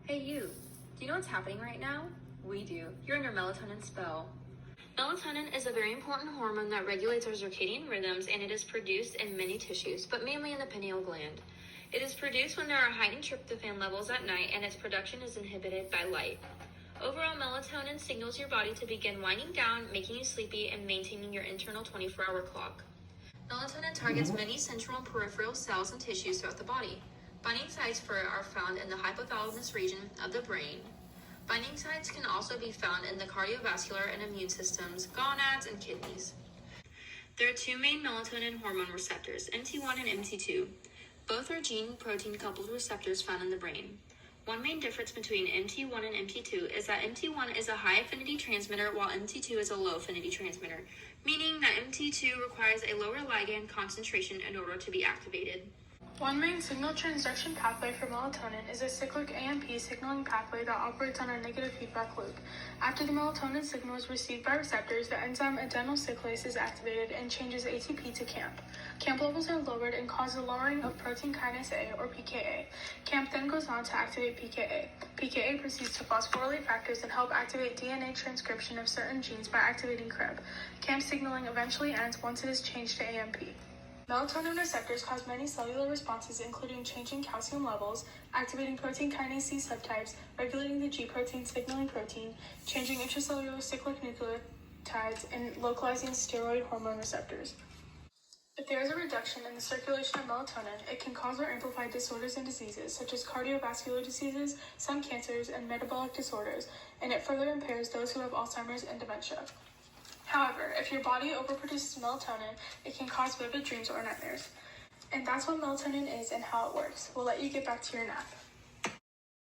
Hey you, do you know what's happening right now? We do. You're in your melatonin spell. Melatonin is a very important hormone that regulates our circadian rhythms, and it is produced in many tissues, but mainly in the pineal gland. It is produced when there are heightened tryptophan levels at night, and its production is inhibited by light. Overall, melatonin signals your body to begin winding down, making you sleepy, and maintaining your internal 24-hour clock. Melatonin targets many central and peripheral cells and tissues throughout the body. Binding sites for it are found in the hypothalamus region of the brain. Binding sites can also be found in the cardiovascular and immune systems, gonads, and kidneys. There are two main melatonin hormone receptors, MT1 and MT2. Both are gene-protein coupled receptors found in the brain. One main difference between MT1 and MT2 is that MT1 is a high-affinity transmitter while MT2 is a low-affinity transmitter, meaning that MT2 requires a lower ligand concentration in order to be activated. One main signal transduction pathway for melatonin is a cyclic AMP signaling pathway that operates on a negative feedback loop. After the melatonin signal is received by receptors, the enzyme adenylocyclase is activated and changes ATP to CAMP. CAMP levels are lowered and cause the lowering of protein kinase A, or PKA. CAMP then goes on to activate PKA. PKA proceeds to phosphorylate factors and help activate DNA transcription of certain genes by activating CREB. CAMP signaling eventually ends once it is changed to AMP. Melatonin receptors cause many cellular responses, including changing calcium levels, activating protein kinase C subtypes, regulating the G protein signaling protein, changing intracellular cyclic nucleotides, and localizing steroid hormone receptors. If there is a reduction in the circulation of melatonin, it can cause or amplify disorders and diseases, such as cardiovascular diseases, some cancers, and metabolic disorders, and it further impairs those who have Alzheimer's and dementia. However, if your body overproduces melatonin, it can cause vivid dreams or nightmares. And that's what melatonin is and how it works. We'll let you get back to your nap.